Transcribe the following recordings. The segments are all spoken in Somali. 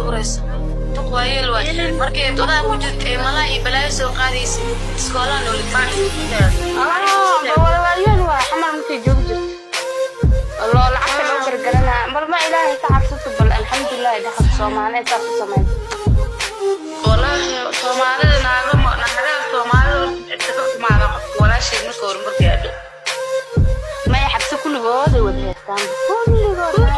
أوريس تقوى الواحد مركي تضع وجود ملاي بلا سو قاديس سكولان ولا فاعل والله حمر متي جوجت الله العافية لو برجلنا بل ما إلهي تعرفت بل الحمد لله دخل صومالي تعرف صومالي والله صومالي نعلم صومالي اتفقت مع ولا شيء مكور مركي ما يحبس كل جود ولا يستان كل جود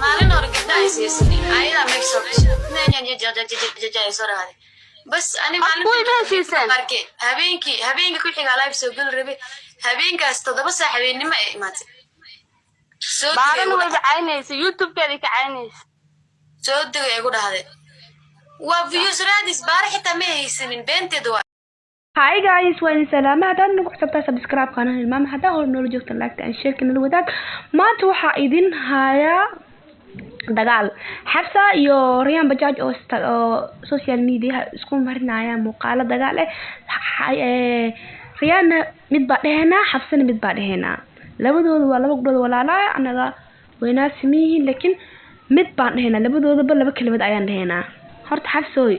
مالين ورقة يسيسني أيها مكسر نيجي جاي صار هذا بس أنا مالين مركي هبينك كل حاجة على بسوق الربي هبينك استضاف بس حبيني ما مات بعدين هو بعينيس يوتيوب كذي كعينيس صدق يقول هذا وفيوز رادس بارح تمهي سنين بنت دوا هاي جايز وين سلامة هذا نقول حسبتها سبسكرايب قناة المام هذا هو نولو جوكت لايك عن شير كنا الوداع ما توحى إذن هايا دجال حفصة يو ريان بجاج أو سوشيال ميديا سكون مرنا يا مقالة دجال ريان متبعد هنا حفصة متبعد هنا لبدو ولا بقدر ولا لا أنا ويناس ميه لكن متبعد هنا لبدو بل بكلمة أيان هنا هرت حفصة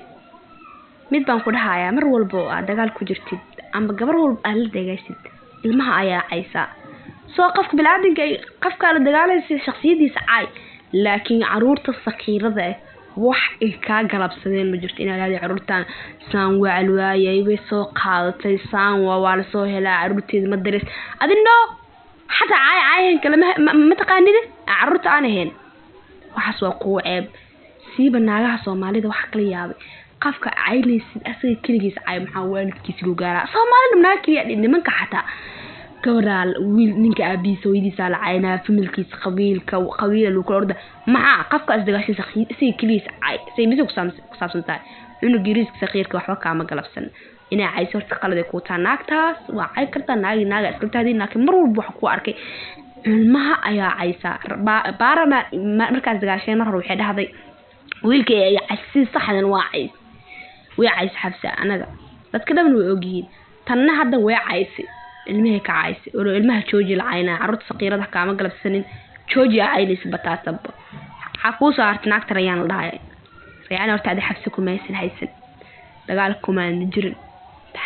mid baan ku dhahayaa mar walba oo aad dagaal ku jirtid amba gabar walba aad la dagaysid ilmaha ayaa caysa soo qofka bilaadanka qofka la dagaalaysa shakhsiyadiisa caay laakiin caruurta sakiirada wax ay ka galabsadeen ma jirto inaad aad caruurtan saan waal waayay way soo qaadatay saan waa la soo helaa caruurteeda ma darees adino xataa caayeen kala ma taqaanid caruurta aan ahayn waxaas waa ku ceeb siiba naagaha Soomaalida wax kala yaabay qafka caynaysid asaga kaligiis caay maxaa waalidkiisa loo gaaraa Soomaalida naagtiya nimanka xataa gawraal wiil ninka aabiisa weydiisa la caynaa familkiisa qabiil loo kala orda maxaa qafka asdagaashay asaga kaligiis caay saybiso ku saabsantahay inuu giriiska saqiirka waxba kaama galabsan inay cayso horta qalad ay ku taa naagtaas waa cay karta naaga iska taadin laakiin mar walba wax ku arkay ilmaha ayaa caysa baarana markaas dagaashay mar hore waxay dhahday wiilka ay caysi saxdan waa cays way cays xabsa anaga dadka dhan way ogyihiin tanna hadda way caysi ilmaha ka caysi oo ilmaha jooji laayna caruurta saqiirada kaama galabsanin jooji caylis bataasab xaquu saartay naagta rayaan la dhahay rayaan horta ay xabsi ku meesan haysan dagaal kuma jirin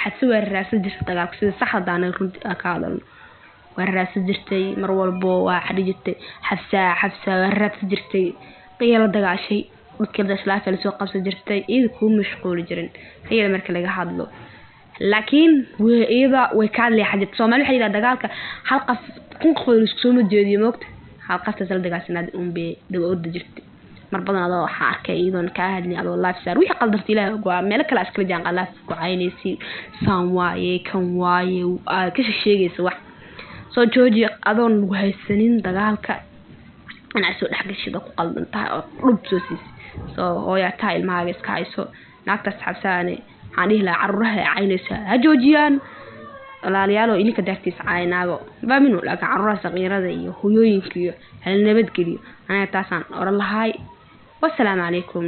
xabsi way raasad jirtay dagaalku sida saxdan runtii ka hadal way raasad jirtay mar walbo waa xadijitay xabsa way raasad jirtay qiyaalo dagaashay dadka islaafka la soo qabsan jirtay iyada ku mashquul jirin hay'ad marka laga hadlo laakiin way ka leexday Soomaali waxay yiraahdaa dagaalka hal qof kun qof isku soo jeediyo moogta hal qof tasal dagaalsanaad bay daba orda jirtay mar badan adoo waxa arkay iyadoon ka hadlay adoo live sar wixii qaldartay ilaahay waa meel kale iskala jaan qalaaf ku caynaysi saan waaye kan waaye ka sheegaysa wax soo jooji adoon haysanin dagaalka ana soo dhaxgashida ku qaldantahay oo dhub soo siis soo hooya taa ilmahaaga iska hayso naagtaas xabsaane waxaan dhihi lahaa caruuraha caynaysa ha joojiyaan walaalayaal oo ininka dartiis caynaago baaminu laakiin caruuraha saqiirada iyo hooyooyinka iyo hal nabadgeliyo anaga taasaan oran lahay wassalaamu calaykum